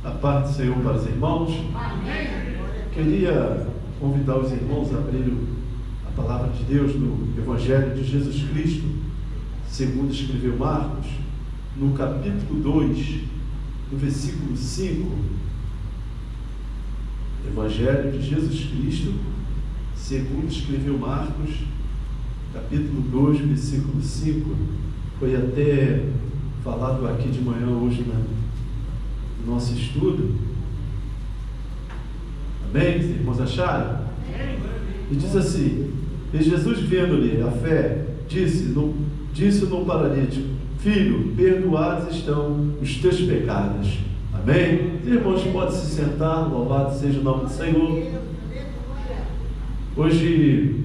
A paz do Senhor para os irmãos. Amém. Queria convidar os irmãos a abrirem a palavra de Deus no Evangelho de Jesus Cristo, segundo escreveu Marcos, no capítulo 2, no versículo 5. Evangelho de Jesus Cristo, segundo escreveu Marcos, capítulo 2, versículo 5. Foi até falado aqui de manhã hoje no nosso estudo. Amém? Os irmãos acharam? E diz assim: e Jesus, vendo-lhe a fé, disse no paralítico: filho, perdoados estão os teus pecados. Amém? Os irmãos podem se sentar, louvado seja o nome do Senhor. Hoje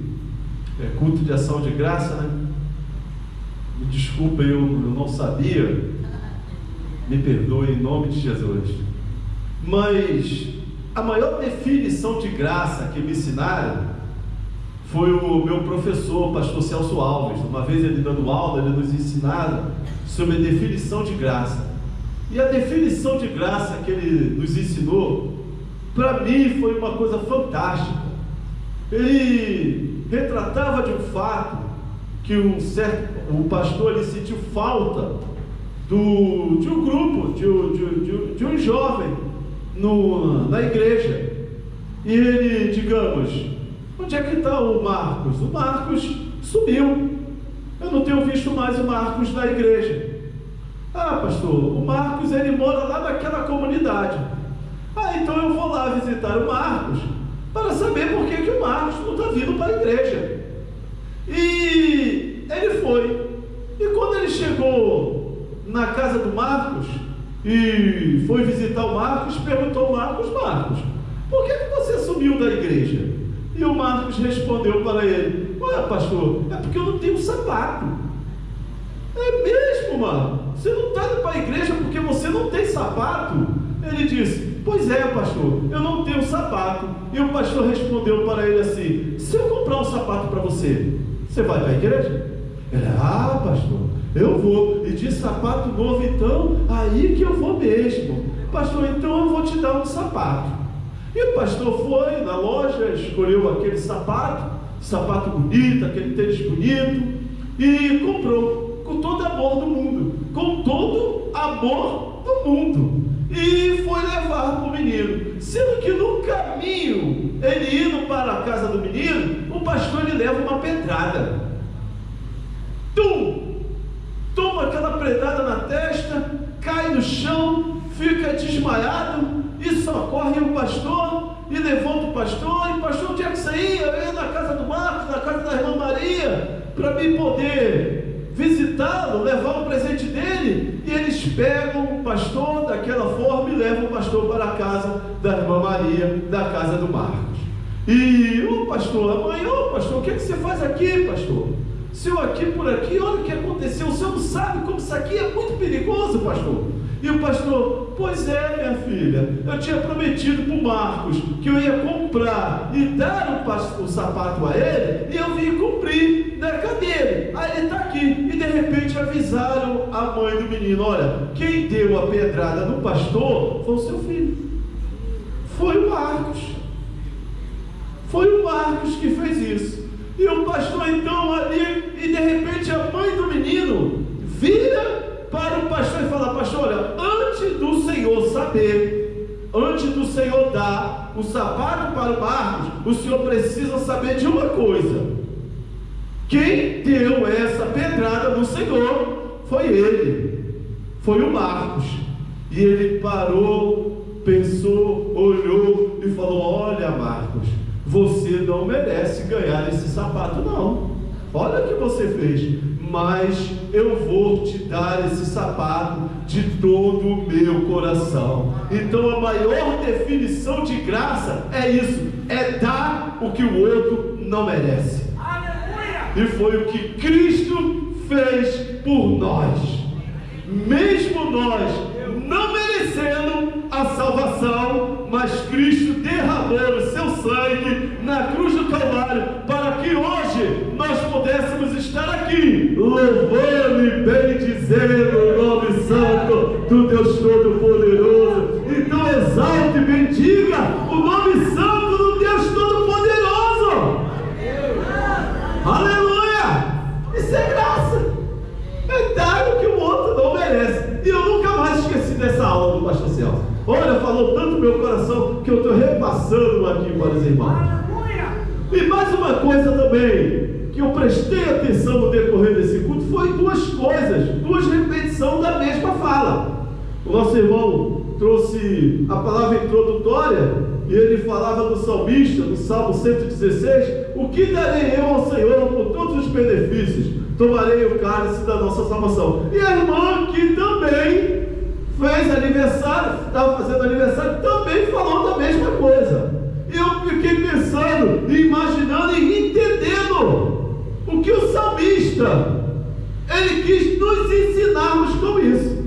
é culto de ação de graça, né? Me desculpem, eu não sabia. Me perdoe em nome de Jesus. Mas a maior definição de graça que me ensinaram foi o meu professor, o pastor Celso Alves. Uma vez ele dando aula, ele nos ensinava sobre a definição de graça. E a definição de graça que ele nos ensinou, para mim foi uma coisa fantástica. Ele retratava de um fato que o pastor ele sentiu falta de um grupo, de um jovem na igreja. E ele, digamos, onde é que está o Marcos? O Marcos sumiu. Eu não tenho visto mais o Marcos na igreja. Ah, pastor, o Marcos ele mora lá naquela comunidade. Ah, então eu vou lá visitar o Marcos para saber por que o Marcos não está vindo para a igreja. E ele foi. E quando ele chegou na casa do Marcos e foi visitar o Marcos, perguntou ao Marcos: Marcos, por que você sumiu da igreja? E o Marcos respondeu para ele: ué, pastor, é porque eu não tenho sapato. É mesmo, mano? Você não está indo para a igreja porque você não tem sapato? Ele disse: pois é, pastor, eu não tenho sapato. E o pastor respondeu para ele assim: se eu comprar um sapato para você, você vai para a igreja? Ele: ah, pastor, eu vou. E de sapato novo, então, aí que eu vou mesmo. Pastor, então eu vou te dar um sapato. E o pastor foi na loja, escolheu aquele sapato bonito, aquele tênis bonito, e comprou, com todo amor do mundo, com todo amor do mundo, e foi levar para o menino. Sendo que no caminho, ele indo para a casa do menino, o pastor ele leva uma pedrada. Toma aquela pedrada na testa, cai no chão, fica desmaiado, e socorre o pastor, e levanta o pastor. E pastor, onde é que você ia? Eu ia na casa do Marcos, na casa da irmã Maria, para mim poder visitá-lo, levar o presente dele. E eles pegam o pastor daquela forma e levam o pastor para a casa da irmã Maria, da casa do Marcos. E o pastor, a mãe: ô pastor, o que você faz aqui, pastor? Se eu aqui por aqui, olha o que aconteceu. O senhor não sabe como isso aqui é muito perigoso, pastor. E o pastor: pois é, minha filha, eu tinha prometido para o Marcos que eu ia comprar e dar o sapato a ele, e eu vim cumprir. Cadê ele? Aí ele está aqui. E de repente avisaram a mãe do menino: olha, quem deu a pedrada no pastor foi o seu filho, foi o Marcos. Foi o Marcos que fez isso. E o pastor então ali, e de repente a mãe do menino vira para o pastor e fala: pastor, olha, antes do Senhor saber, antes do Senhor dar o sapato para o Marcos, o senhor precisa saber de uma coisa: quem deu essa pedrada no Senhor foi ele, foi o Marcos. E ele parou, pensou, olhou e falou: olha, Marcos, você não merece ganhar esse sapato, não. Olha o que você fez, mas eu vou te dar esse sapato de todo o meu coração. Então a maior definição de graça é isso: é dar o que o outro não merece. Aleluia! E foi o que Cristo fez por nós. Mesmo nós não merecendo a salvação, mas Cristo derramou o seu sangue na cruz do Calvário, para que hoje nós pudéssemos estar aqui, louvando e bendizendo o nome santo do Deus Todo-Poderoso. Então é céu. Olha, falou tanto no meu coração que eu estou repassando aqui para os irmãos. E mais uma coisa também, que eu prestei atenção no decorrer desse culto, foi duas coisas, duas repetições da mesma fala. O nosso irmão trouxe a palavra introdutória, e ele falava do salmista, no Salmo 116, o que darei eu ao Senhor por todos os benefícios? Tomarei o cálice da nossa salvação. E a irmã que também fez aniversário, estava fazendo aniversário, também falou da mesma coisa. E eu fiquei pensando, imaginando e entendendo o que o salmista, ele quis nos ensinarmos com isso.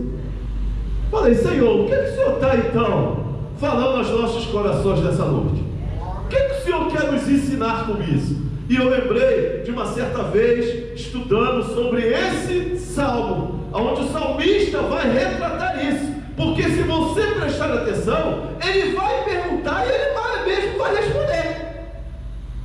Falei, Senhor, o que o Senhor está então falando aos nossos corações nessa noite? O que o Senhor quer nos ensinar com isso? E eu lembrei de uma certa vez, estudando sobre esse salmo, onde o salmista vai retratar isso. Porque se você prestar atenção, ele vai perguntar e ele vai responder.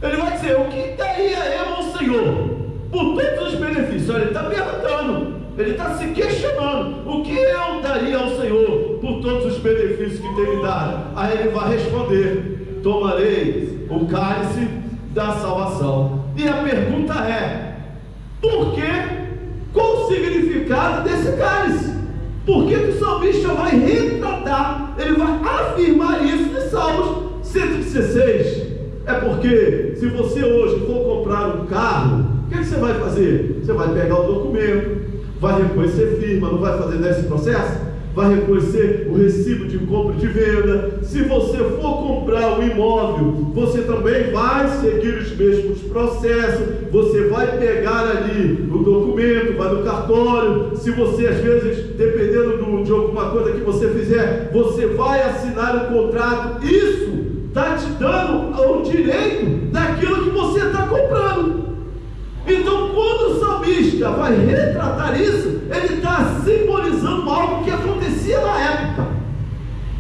Ele vai dizer, o que daria eu ao Senhor por todos os benefícios? Olha, ele está perguntando, ele está se questionando, o que eu daria ao Senhor por todos os benefícios que tem me dado? Aí ele vai responder, tomarei o cálice da salvação. E a pergunta é, por quê? Qual o significado desse cálice? Por que o salmista vai retratar, ele vai afirmar isso em Salmos 116? É porque se você hoje for comprar um carro, o que você vai fazer? Você vai pegar o documento, vai reconhecer firma, não vai fazer nesse processo? Vai reconhecer o recibo de compra e de venda. Se você for comprar um imóvel, você também vai seguir os mesmos processos. Você vai pegar ali o documento, vai no cartório. Se você, às vezes, dependendo de alguma coisa que você fizer, você vai assinar um contrato. Isso está te dando o direito daquilo que você está comprando. Então, quando o salmista vai retratar isso, ele está simbolizando algo que acontecia na época,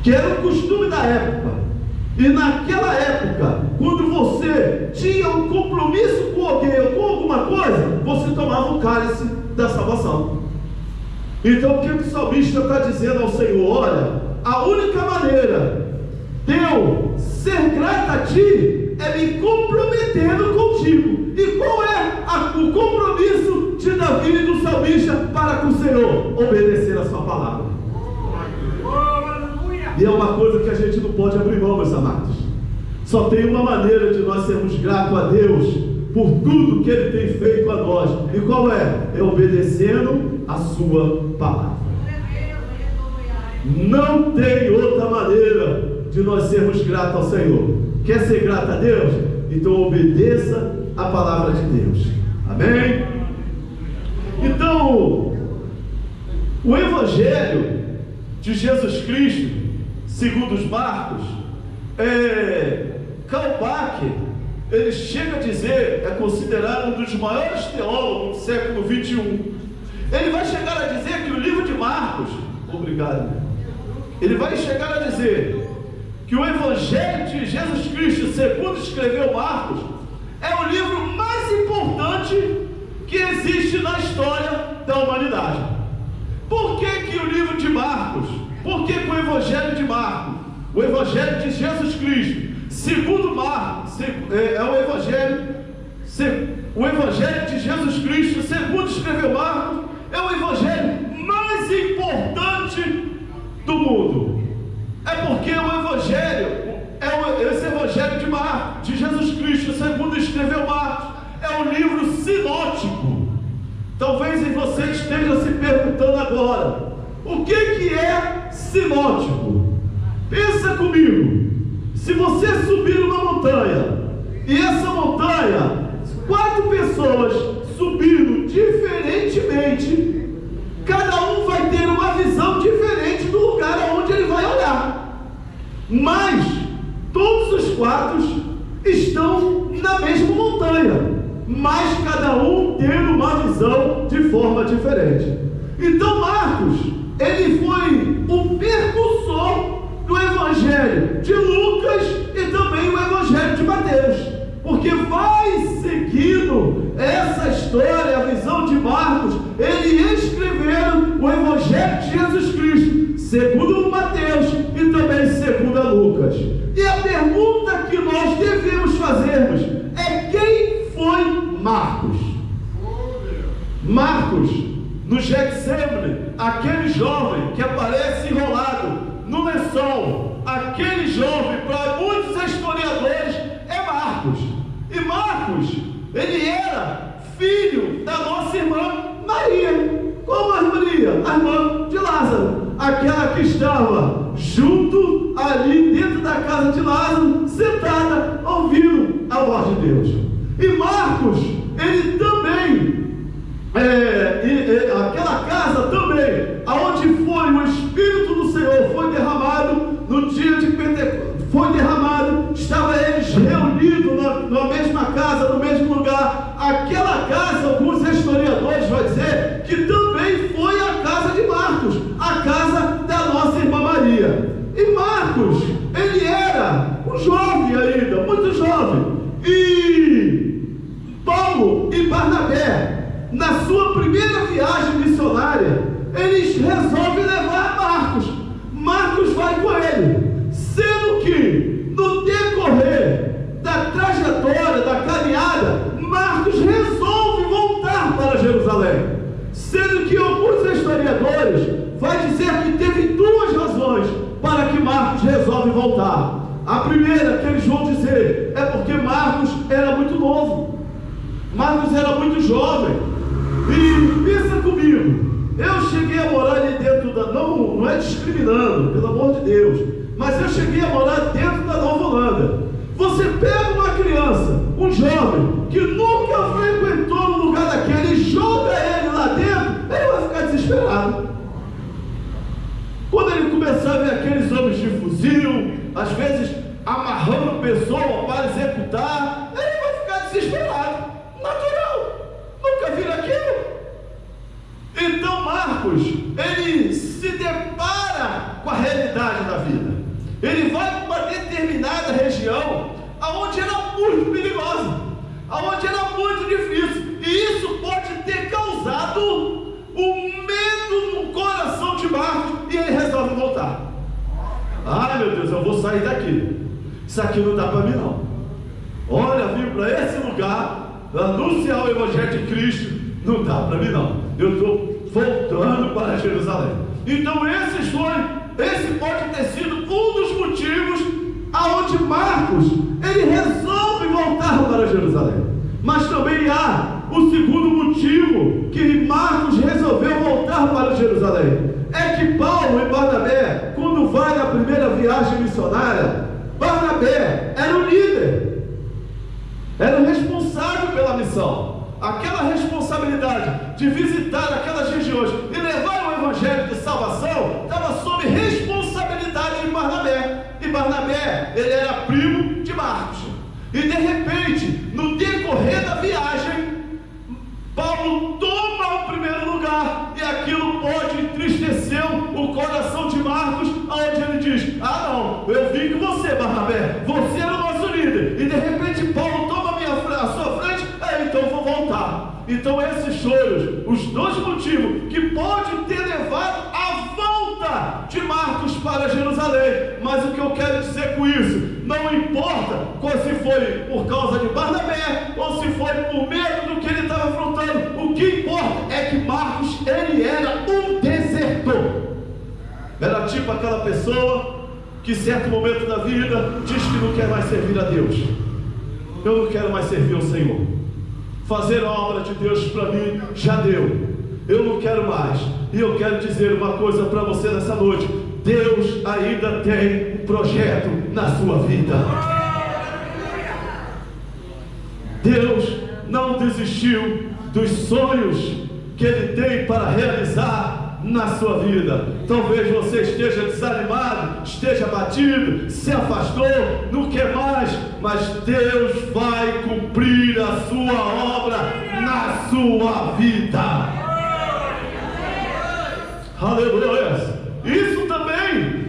que era o costume da época. E naquela época, quando você tinha um compromisso com alguém ou com alguma coisa, você tomava o cálice da salvação. Então, o que o salmista está dizendo ao Senhor? Olha, a única maneira de eu ser grato a Ti é me comprometendo contigo. E qual é o compromisso de Davi e do salmista para com o Senhor? Obedecer a sua palavra. E é uma coisa que a gente não pode abrir mão, meus amados. Só tem uma maneira de nós sermos gratos a Deus por tudo que Ele tem feito a nós. E qual é? É obedecendo a sua palavra. Não tem outra maneira de nós sermos gratos ao Senhor. Quer ser grato a Deus? Então obedeça a palavra de Deus. Amém? Então, o Evangelho de Jesus Cristo, segundo os Marcos, Karl Barth, ele chega a dizer, é considerado um dos maiores teólogos do século XXI. Ele vai chegar a dizer que o livro de Marcos, obrigado, ele vai chegar a dizer que o Evangelho de Jesus Cristo, segundo escreveu Marcos, é o livro mais importante que existe na história da humanidade. Por que que o livro de Marcos? Por que que o Evangelho de Marcos, o Evangelho de Jesus Cristo, segundo Marcos, é o Evangelho de Jesus Cristo, segundo escreveu Marcos, é o Evangelho mais importante do mundo? É porque o Evangelho, esse Evangelho de Marcos, de Jesus Cristo, segundo escreveu Marcos, é um livro sinótico. Talvez você esteja se perguntando agora, o que é sinótico? Pensa comigo, se você subir uma montanha, e essa montanha, 4 pessoas subindo diferentemente, cada um vai ter uma visão diferente do lugar aonde ele vai olhar, mas todos os 4 estão na mesma montanha, mas cada um tendo uma visão de forma diferente. Então Marcos, ele foi o precursor do Evangelho de Lucas e também o Evangelho de Mateus, porque vai seguindo essa história, a visão de Marcos, ele escreveram o Evangelho de Jesus Cristo, segundo Mateus, jovem para muitos historiadores é Marcos. E Marcos, ele era filho da nossa irmã Maria. Qual a Maria? A irmã de Lázaro, aquela que estava junto ali dentro da casa de Lázaro, sentada, ouvindo a voz de Deus. E Marcos, ele também, aquela casa também, aonde foi o Espírito do Senhor, foi derramado no dia de Pentecostes, foi derramado, estava eles reunidos na mesma casa, no mesmo lugar. Aquela casa, alguns historiadores vão dizer que também foi a casa de Marcos, a casa da nossa irmã Maria. E Marcos, ele era um jovem ainda, muito jovem. E Paulo e Barnabé, na sua primeira viagem missionária, eles resolvem levar Marcos. Marcos vai com ele, sendo que no decorrer da trajetória, da caminhada, Marcos resolve voltar para Jerusalém, sendo que alguns historiadores vão dizer que teve duas razões para que Marcos resolve voltar. A primeira que eles vão dizer é porque Marcos era muito novo, Marcos era muito jovem. E pensa comigo, eu cheguei a morar ali dentro da, não é discriminando, pelo amor de Deus, mas eu cheguei a morar dentro da Nova Holanda. Você pega uma criança, um jovem, que nunca frequentou um lugar daquele, e joga ele lá dentro, ele vai ficar desesperado. Quando ele começar a ver aqueles homens de fuzil, às vezes amarrando pessoa para executar, ele vai ficar desesperado. Natural, nunca viram aquilo. Então Marcos, ele se depara com a realidade da vida. Ele vai para uma determinada região aonde era muito perigosa, aonde era muito difícil, e isso pode ter causado um medo no coração de Marcos, e ele resolve voltar. Ai meu Deus, eu vou sair daqui, isso aqui não dá para mim não. Olha, vim para esse lugar anunciar o Evangelho de Cristo, não dá para mim não, eu estou voltando para Jerusalém. Então esse pode ter sido um dos motivos aonde Marcos, ele resolve voltar para Jerusalém. Mas também há o segundo motivo que Marcos resolveu voltar para Jerusalém. É que Paulo e Barnabé, quando vai na primeira viagem missionária, Barnabé era o líder, era o responsável pela missão. Aquela responsabilidade de visitar aquelas regiões e levar o Evangelho de salvação estava sob responsabilidade de Barnabé. E Barnabé, ele era primo de Marcos. E de repente, no decorrer da viagem, Paulo toma o primeiro lugar, e aquilo pode entristecer o coração de Marcos, onde ele diz: ah não, eu vim com você, Barnabé, você era o nosso líder, e de repente Paulo toma a sua frente, então eu vou voltar. Então esses choros, os dois motivos que pode ter levado à volta de Marcos para Jerusalém. Mas o que eu quero dizer com isso, não importa se foi por causa de Barnabé ou se foi por medo do que ele estava afrontando, o que importa é que Marcos, ele era um desertor. Era tipo aquela pessoa que em certo momento da vida diz que não quer mais servir a Deus. Eu não quero mais servir ao Senhor, fazer a obra de Deus para mim já deu, eu não quero mais. E eu quero dizer uma coisa para você nessa noite: Deus ainda tem um projeto na sua vida. Deus não desistiu dos sonhos que Ele tem para realizar na sua vida. Talvez você esteja desanimado, esteja abatido, se afastou, não quer mais, mas Deus vai cumprir a sua obra na sua vida. Aleluia! Isso também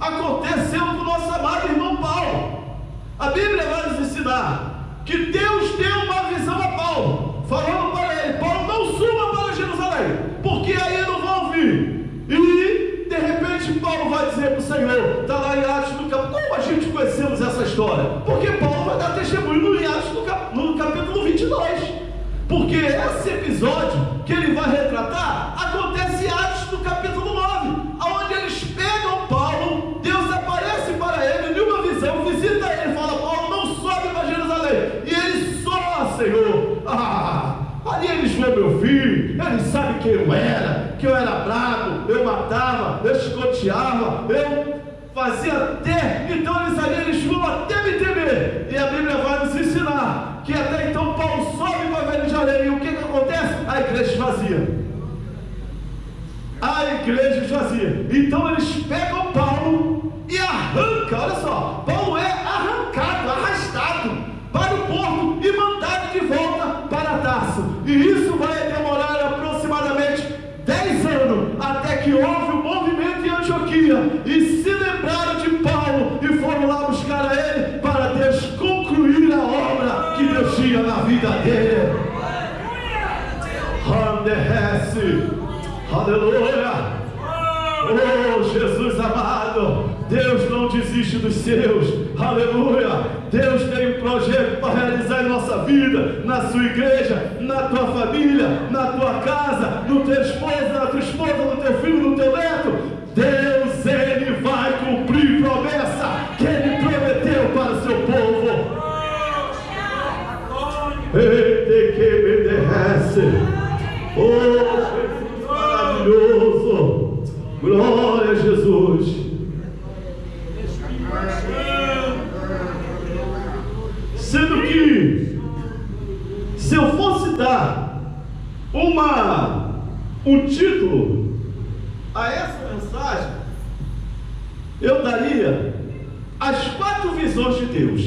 aconteceu com o nosso amado irmão Paulo. A Bíblia vai nos ensinar que Deus deu uma visão a Paulo, falando para ele: Paulo, não suba para Jerusalém, porque aí eu não vou ouvir. E de repente Paulo vai dizer para o Senhor, está lá em Atos no capítulo. Como a gente conhecemos essa história? Porque Paulo vai dar testemunho em Atos no capítulo 22. Porque esse episódio que ele vai retratar acontece em Atos no capítulo 9, onde eles pegam Paulo, Deus aparece para ele numa que eu era bravo, eu matava, eu escoteava, eu fazia até, então eles vão até me temer. E a Bíblia vai nos ensinar que até então Paulo sobe para Jerusalém, e o que acontece? A igreja esvazia. A igreja esvazia. Então eles pegam Paulo e arrancam, olha só, Paulo é arrancado, arrastado para o porto e mandado de volta para Tarso. E isso vai demorar aproximadamente 10 anos, até que houve um movimento em Antioquia, e se lembraram de Paulo, e foram lá buscar a ele, para Deus concluir a obra que Deus tinha na vida dele. Aleluia! Oh, Jesus amado, Deus não desiste dos seus. Aleluia! Deus tem um projeto para realizar em nossa vida, na sua igreja, na tua família, na tua casa, no teu esposo, na tua esposa, no teu filho, no teu neto. Deus, Ele vai cumprir promessa que Ele prometeu para o seu povo. Ele que me derrece. Oh, Jesus maravilhoso. Glória a Jesus. Sendo que, se eu fosse dar um título a essa mensagem, eu daria as 4 visões de Deus.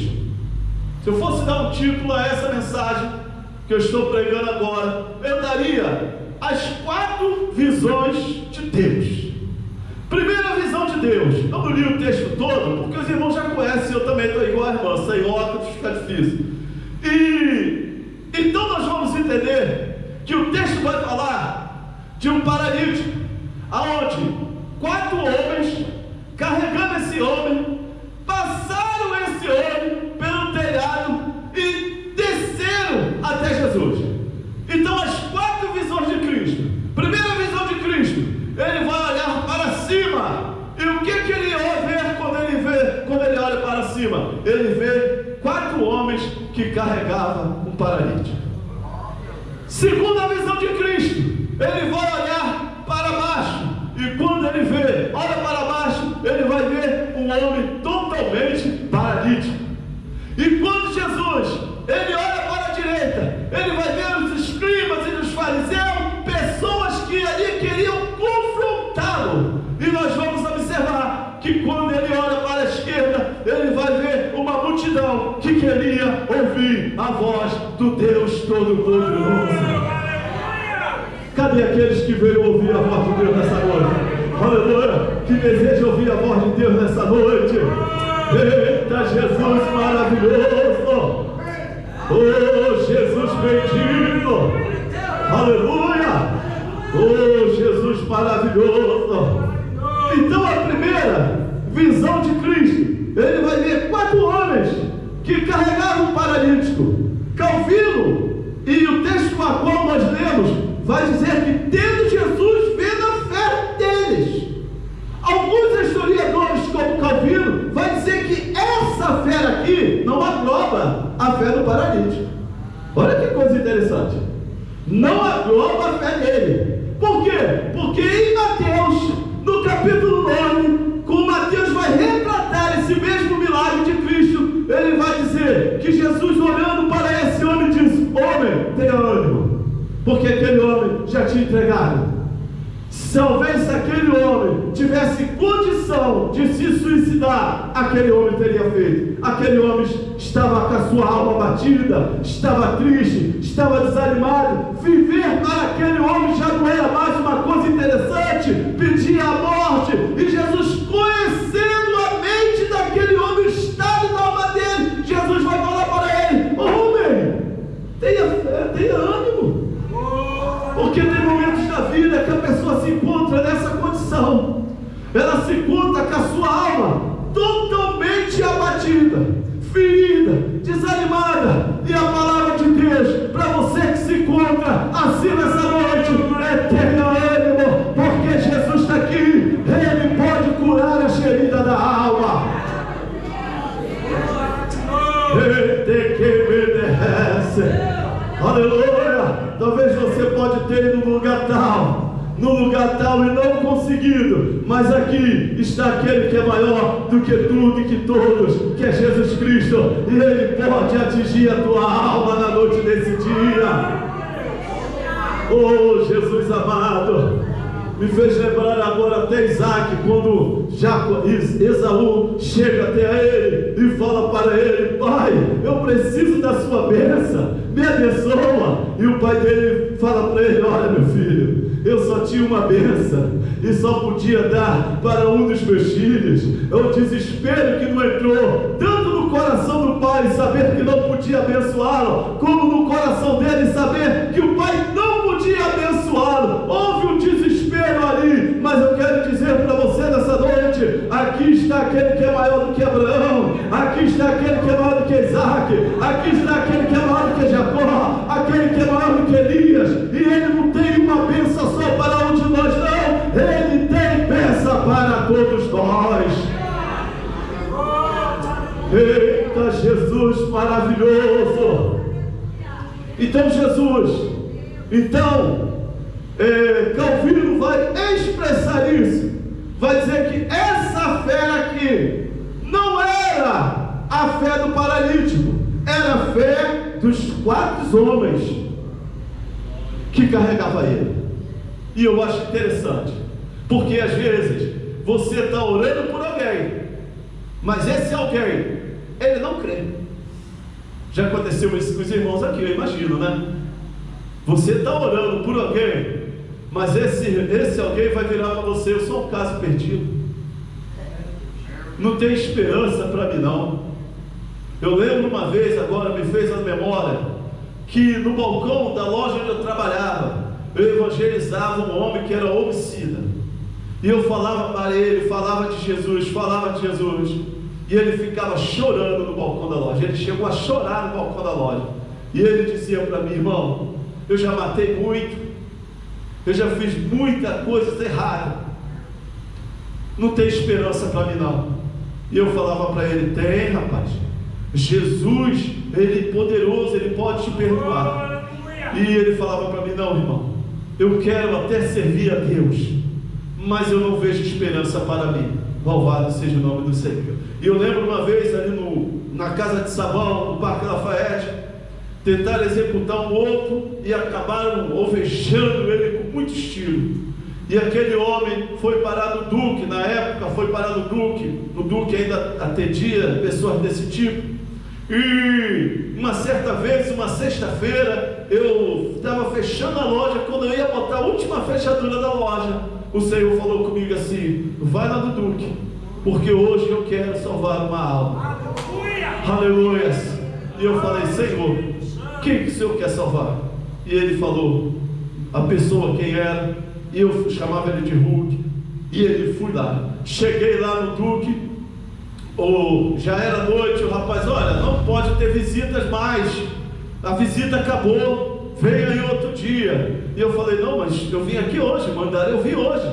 Se eu fosse dar um título a essa mensagem que eu estou pregando agora, eu daria as 4 visões de Deus. Primeira visão de Deus. Eu não li o texto todo, porque os irmãos já conhecem, eu também estou igual a irmã, sem óculos fica difícil. E então nós vamos entender que o texto vai falar de um paralítico, aonde 4 homens, carregando esse homem, passaram esse homem pelo telhado e desceram até Jesus. Então as 4 visões de Cristo. Primeira visão de Cristo, ele vai olhar para cima. E o que ele vai ver quando ele olha para cima? Ele vê 4 homens que carregavam um paralítico. Segunda visão de Cristo, ele vai olhar para baixo. E quando ele olha para baixo, ele vai ver um homem totalmente paralítico. E quando Jesus, ele olha para a direita, ele vai ver os escribas e os fariseus, pessoas que ali queriam confrontá-lo. E nós vamos observar que quando ele olha para a esquerda, ele vai ver uma multidão que queria ouvir a voz do Deus Todo-Poderoso. Cadê aqueles que veio ouvir a voz de Deus nessa noite? Aleluia! Que deseja ouvir a voz de Deus nessa noite? Eita, Jesus maravilhoso! Oh, Jesus bendito! Aleluia! Oh, Jesus maravilhoso! Então a primeira visão de Cristo, ele vai ver 4 homens que carregavam um paralítico. Calvino, e o texto a qual nós lemos, vai dizer que tendo Jesus vendo a fé deles. Alguns historiadores, como Calvino, vai dizer que essa fé aqui não agloba a fé do paralítico. Olha que coisa interessante. Não agloba a fé dele. Por quê? Porque em Mateus, no capítulo 9, como Mateus vai retratar esse mesmo milagre de Cristo, ele vai dizer que Jesus, olhando para esse homem, diz: homem, tenha ânimo, porque aquele homem já tinha entregado. Talvez se aquele homem tivesse condição de se suicidar, aquele homem teria feito. Aquele homem estava com a sua alma batida, estava triste, estava desanimado. Viver para aquele homem já não era mais uma coisa interessante, pedia a morte. E Jesus, conhecendo a mente daquele homem, o estado da alma dele, Jesus vai falar para ele: homem, tenha fé, tenha ânimo. Porque tem momentos da vida que a pessoa se encontra nessa condição. Ela se encontra com a sua alma totalmente abatida, ferida, desanimada. E a palavra de Deus para você que se encontra assim nessa noite é: tenha ânimo, porque Jesus está aqui. Ele pode curar as feridas da alma. Ele que me derrece. Aleluia! Talvez você pode ter ido num lugar tal, no lugar tal e não conseguido, mas aqui está aquele que é maior do que tudo e que todos, que é Jesus Cristo, e Ele pode atingir a tua alma na noite desse dia. Oh, Jesus amado, me fez lembrar agora até Isaac, quando Esaú chega até ele e fala para ele: pai, eu preciso da sua bênção, me abençoa. E o pai dele fala para ele: olha, meu filho, eu só tinha uma bênção e só podia dar para um dos meus filhos. É o desespero que não entrou tanto no coração do pai saber que não podia abençoá-lo, como no coração dele saber que o pai não podia abençoá-lo. Houve um desespero ali, mas eu quero dizer para você nessa noite: aqui está aquele que é maior do que Abraão, aqui está aquele que é maior do que Isaac, aqui está aquele que é maior do que Jacó, aquele que é maior do que Elias, e ele não tem uma bênção só para um de nós, não, ele tem bênção para todos nós. Eita, Jesus maravilhoso! Então Calvino vai expressar isso, vai dizer que essa fé aqui não era a fé do paralítico, era a fé dos 4 homens que carregava ele. E eu acho interessante, porque às vezes você está orando por alguém, mas esse alguém, ele não crê. Já aconteceu isso com os irmãos aqui, eu imagino, né? Você está orando por alguém, mas esse alguém vai virar para você: eu sou um caso perdido, não tem esperança para mim não. Eu lembro uma vez, agora me fez a memória, que no balcão da loja onde eu trabalhava, eu evangelizava um homem que era homicida, e eu falava para ele, falava de Jesus, e ele ficava chorando no balcão da loja. Ele chegou a chorar no balcão da loja, e ele dizia para mim: irmão, eu já matei muito, eu já fiz muita coisa errada, não tem esperança para mim não. E eu falava para ele: tem, rapaz, Jesus, Ele é poderoso, Ele pode te perdoar. E ele falava para mim: não, irmão, eu quero até servir a Deus, mas eu não vejo esperança para mim. Louvado seja o nome do Senhor. E eu lembro uma vez ali na casa de Sabão, no Parque Lafayette, tentaram executar um outro e acabaram alvejando ele com muito estilo. E aquele homem foi parar no Duque, na época foi parar no Duque. O Duque ainda atendia pessoas desse tipo. E uma certa vez, uma sexta-feira, eu estava fechando a loja. Quando eu ia botar a última fechadura da loja, o Senhor falou comigo assim: vai lá no Duque, porque hoje eu quero salvar uma alma. Aleluia! E eu falei: Senhor, quem que o Senhor quer salvar? E ele falou a pessoa quem era, e eu chamava ele de Hulk. E ele fui lá, cheguei lá no Duque, já era noite, o rapaz: olha, não pode ter visitas mais, a visita acabou, venha em outro dia. E eu falei: não, mas eu vim aqui hoje, mandaram eu vim hoje,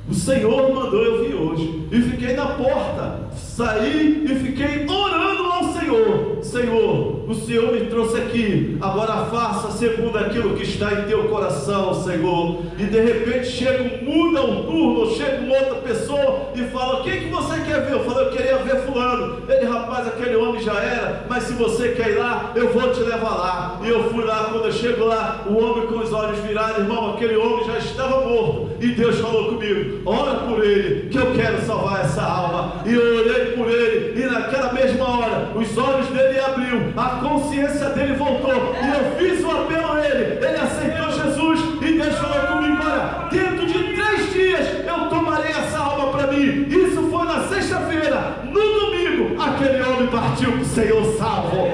o Senhor mandou eu vir hoje. E fiquei na porta, saí e fiquei orando ao Senhor: Senhor, o Senhor me trouxe aqui, agora faça segundo aquilo que está em teu coração, Senhor. E de repente muda um turno, chega uma outra pessoa e fala: o que você quer ver? Eu falei: eu queria ver fulano. Ele: rapaz, aquele homem já era, mas se você quer ir lá, eu vou te levar lá. E eu fui lá. Quando eu chego lá, o homem com os olhos virados, irmão, aquele homem já estava morto. E Deus falou comigo: ora por ele, que eu quero salvar essa alma. E eu orei por ele, e naquela mesma hora os olhos dele abriu, a consciência dele voltou, e eu fiz um apelo a ele aceitou Jesus. E Deus falou comigo: olha, dentro de 3 dias eu tomarei essa alma para mim. Isso foi na sexta-feira. No domingo, aquele homem partiu para o Senhor salvo.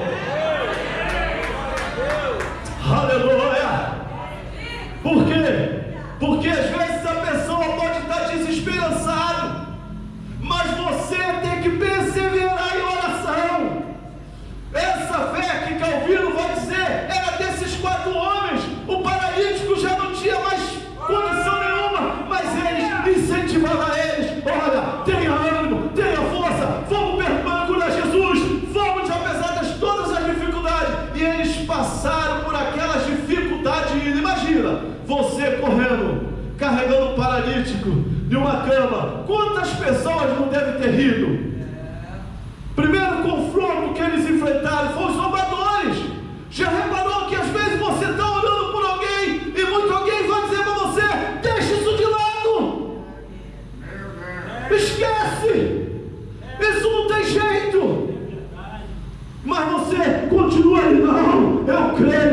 Aleluia! Por quê? Porque às vezes a pessoa pode estar desesperançada, mas você tem que perseverar em oração. Essa fé que Calvino vai dizer era desses 4 homens. O paralítico já não tinha mais condição nenhuma, mas eles incentivavam eles: olha, tenha ânimo, tenha força, vamos procurar Jesus, vamos, apesar de todas as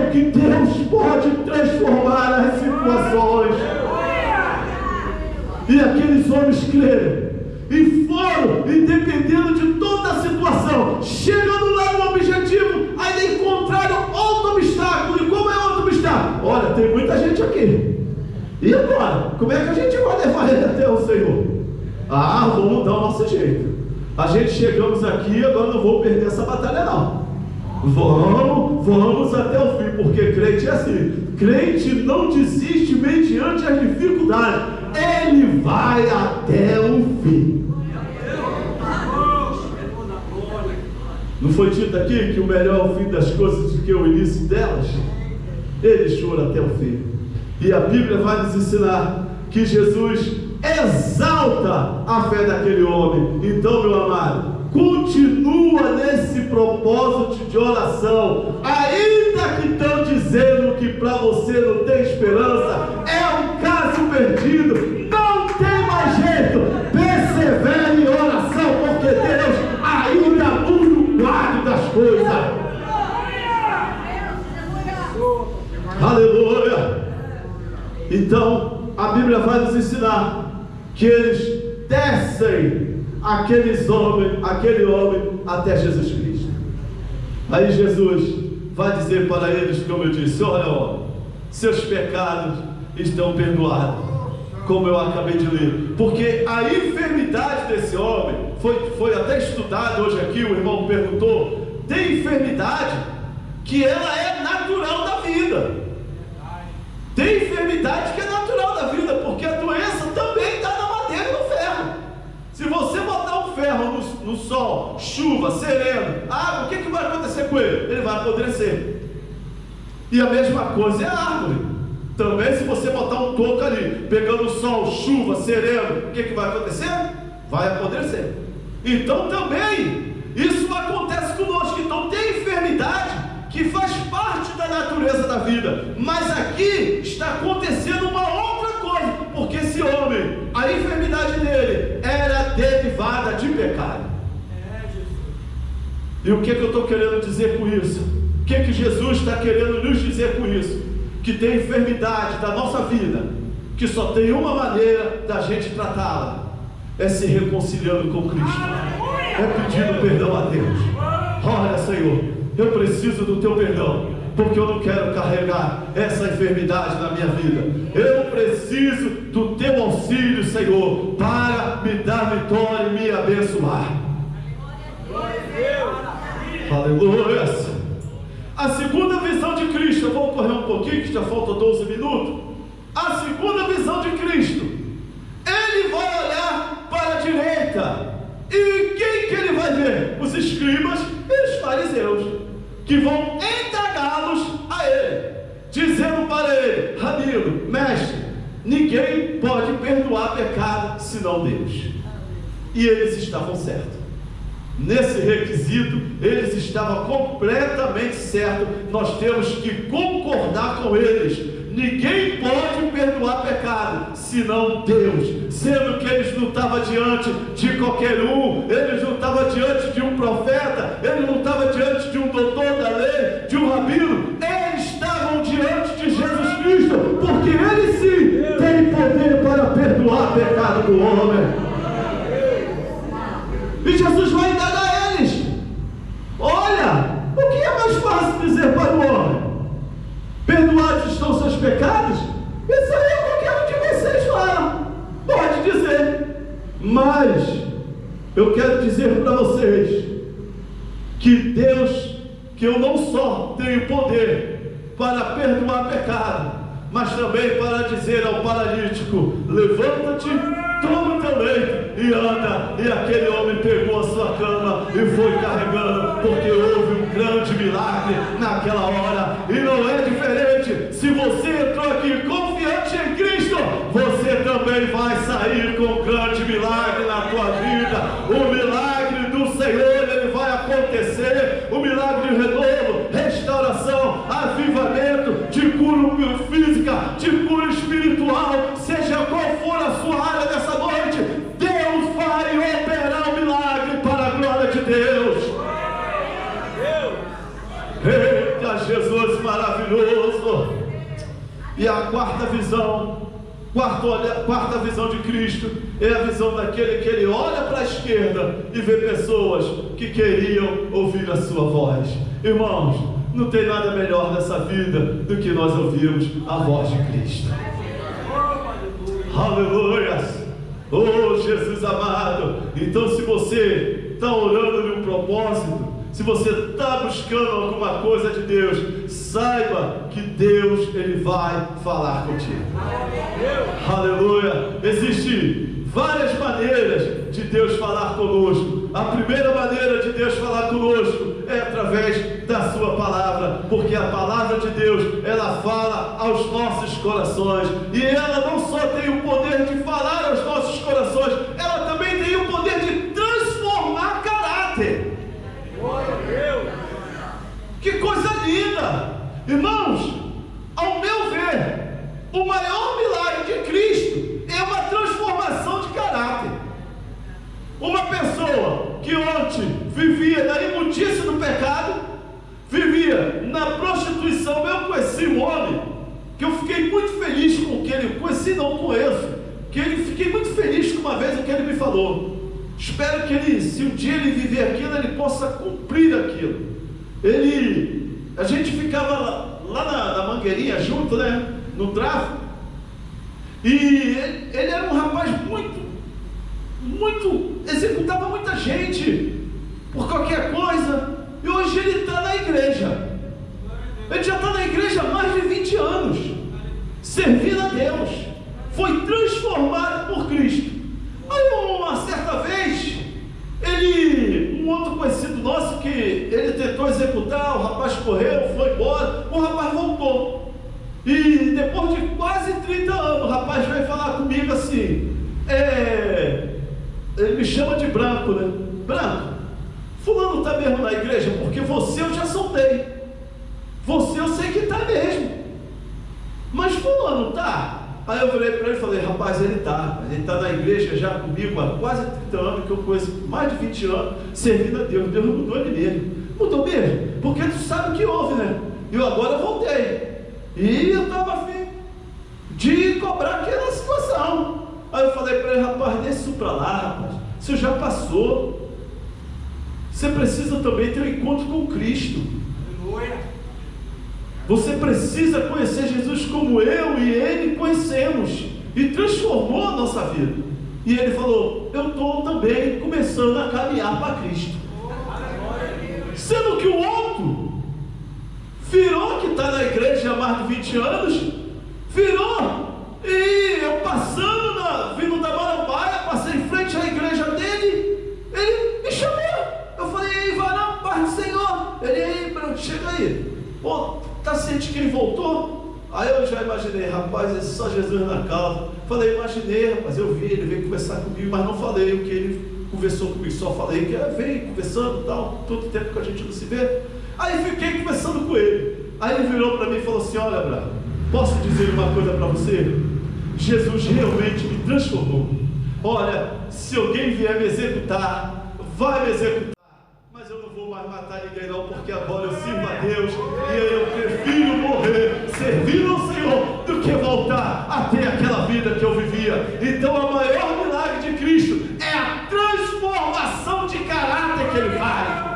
creio que Deus pode transformar as situações. E aqueles homens creram e foram, e dependendo de toda a situação, chegando lá no objetivo, ainda encontraram outro obstáculo. E como é outro obstáculo? Olha, tem muita gente aqui. E agora? Como é que a gente vai levar ele até o Senhor? Ah, vamos dar o nosso jeito. A gente chegamos aqui, agora não vou perder essa batalha não. Vamos até o fim, porque crente é assim. Crente não desiste mediante as dificuldades. Ele vai até o fim. Não foi dito aqui que o melhor é o fim das coisas do que o início delas? Ele chora até o fim. E a Bíblia vai nos ensinar que Jesus exalta a fé daquele homem. Então, meu amado, continua nesse propósito de oração, ainda que estão dizendo que para você não tem esperança, é um caso perdido, não tem mais jeito, persevere em oração, porque Deus ainda muda o quadro das coisas. Aleluia! Então a Bíblia vai nos ensinar que eles descem aquele homem até Jesus Cristo. Aí Jesus vai dizer para eles, como eu disse: olha, seus pecados estão perdoados, como eu acabei de ler. Porque a enfermidade desse homem foi até estudado hoje aqui. O irmão perguntou: tem enfermidade que ela é natural da vida. Tem enfermidade que é natural da vida, porque a doença também está na madeira e no ferro. Se você botar um ferro no sol, chuva, sereno, água, o que vai acontecer com ele? Ele vai apodrecer. E a mesma coisa é a árvore. Também, se você botar um toco ali, pegando sol, chuva, sereno, o que vai acontecer? Vai apodrecer. Então também, isso acontece conosco. Então tem enfermidade que faz parte da natureza da vida, mas aqui está acontecendo uma outra coisa, porque esse homem, a enfermidade dele era derivada de pecado. E o que eu estou querendo dizer com isso? O que Jesus está querendo nos dizer com isso? Que tem enfermidade da nossa vida, que só tem uma maneira da gente tratá-la, é se reconciliando com Cristo, é pedindo perdão a Deus. Olha, Senhor, eu preciso do teu perdão, porque eu não quero carregar essa enfermidade na minha vida. Eu preciso do teu auxílio, Senhor, para me dar vitória e me abençoar. Aleluia. A segunda visão de Cristo, eu vou correr um pouquinho, que já faltam 12 minutos. A segunda visão de Cristo, ele vai olhar para a direita, e quem que ele vai ver? Os escribas e os fariseus, que vão indagá-los a ele, dizendo para ele: Rabino, mestre, ninguém pode perdoar pecado senão Deus. E eles estavam certos. Nesse requisito, eles estavam completamente certos. Nós temos que concordar com eles. Ninguém pode perdoar pecado senão Deus. Sendo que eles não estavam diante de qualquer um, eles não estavam diante de um profeta, eles não estavam diante de um doutor da lei, de um rabino. Eles estavam diante de Jesus Cristo, porque ele sim tem poder para perdoar pecado do homem. E Jesus vai indagar eles: olha, o que é mais fácil dizer para o homem? Perdoados estão seus pecados? Isso aí é qualquer um de vocês falam, pode dizer. Mas eu quero dizer para vocês que Deus, que eu não só tenho poder para perdoar pecado, mas também para dizer ao paralítico: levanta-te, toma o teu leito e anda. E aquele homem pegou a sua cama e foi carregando, porque houve um grande milagre naquela hora. E não é diferente. Se você entrou aqui confiante em Cristo, você também vai sair com um grande milagre na tua vida. O milagre do Senhor, ele vai acontecer. O milagre de renovo, restauração, avivamento, de cura física, de cura espiritual, seja qual for a sua área dessa noite, Deus vai operar o milagre para a glória de Deus. Eita, Jesus maravilhoso. E a quarta visão de Cristo é a visão daquele que ele olha para a esquerda e vê pessoas que queriam ouvir a sua voz. Irmãos, não tem nada melhor nessa vida do que nós ouvirmos a voz de Cristo. Aleluia! Oh, Jesus amado! Então, se você está orando de um propósito, se você está buscando alguma coisa de Deus, saiba que Deus, Ele vai falar contigo. Aleluia! Existem várias maneiras de Deus falar conosco. A primeira maneira de Deus falar conosco é através da sua palavra, porque a palavra de Deus, ela fala aos nossos corações, e ela não só tem o poder de falar aos nossos corações, ela também tem o poder de transformar caráter. Que coisa linda! Irmãos, ao meu ver, o maior milagre de Cristo é uma transformação de caráter. Uma pessoa que ontem vivia na imundície do pecado, vivia na prostituição. Eu conheci um homem que eu fiquei muito feliz com o que ele conheci, não conheço, fiquei muito feliz com uma vez o que ele me falou. Espero que ele, se um dia ele viver aquilo, ele possa cumprir aquilo. A gente ficava lá na Mangueirinha junto, né, no tráfico, e ele era um rapaz executava muita gente por qualquer coisa, e hoje ele está na igreja. Ele já está na igreja há mais de 20 anos, servindo a Deus, foi transformado por Cristo. Aí uma certa vez, um outro conhecido nosso, que ele tentou executar, o rapaz correu, foi embora, o rapaz voltou, e depois de quase 30 anos, o rapaz veio falar comigo assim, ele me chama de Branco, né? Branco, fulano está mesmo na igreja? Porque você eu já soltei, você eu sei que está mesmo, mas fulano está? Aí eu virei para ele e falei, rapaz, ele está na igreja já comigo há quase 30 anos, que eu conheço mais de 20 anos, servindo a Deus. Deus mudou ele mesmo. Mudou mesmo, porque tu sabe o que houve, né? Eu agora voltei, e eu estava a fim de cobrar aquela situação. Aí eu falei para ele, rapaz, deixa isso para lá, rapaz, isso já passou. Você precisa também ter um encontro com Cristo. Aleluia. Você precisa conhecer Jesus como eu e ele conhecemos, e transformou a nossa vida. E ele falou, eu estou também começando a caminhar para Cristo. Sendo que o outro virou, que está na igreja há mais de 20 anos, virou, e eu vindo da Marambaia, passei em frente à igreja dele, ele me chamou. Eu falei, ei, varão, paz do Senhor. Ele, chega aí. Pô, está ciente que ele voltou? Aí eu já imaginei, rapaz, é só Jesus na causa. Falei, imaginei, rapaz, eu vi, ele veio conversar comigo, mas não falei o que ele conversou comigo, só falei que veio conversando e tal, todo tempo que a gente não se vê. Aí fiquei conversando com ele. Aí ele virou para mim e falou assim, olha, Branco, posso dizer uma coisa para você? Jesus realmente me transformou. Olha, se alguém vier me executar, vai me executar, mas eu não vou mais matar ninguém não, porque agora eu sirvo a Deus, e eu prefiro morrer servindo ao Senhor do que voltar a ter aquela vida que eu vivia. Então o maior milagre de Cristo é a transformação de caráter que Ele faz.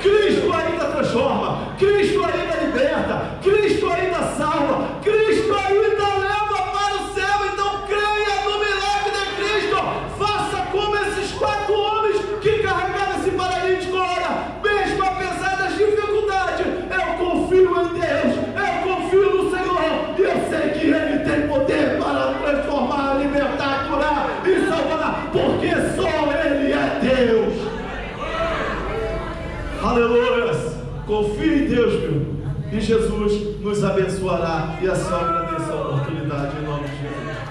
Cristo ainda transforma, Cristo ainda liberta, Cristo ainda salva, Cristo ainda leva para o céu. Então creia no milagre de Cristo. Faça como esses 4 homens que carregaram esse paralítico. Ora, mesmo apesar das dificuldades, eu confio em Deus, eu confio no Senhor, e eu sei que Ele tem poder para transformar, libertar, curar e salvar, porque só Ele é Deus. Aleluia! Confie em Deus, meu, e Jesus nos abençoará, e assim eu agradeço a oportunidade em nome de Jesus.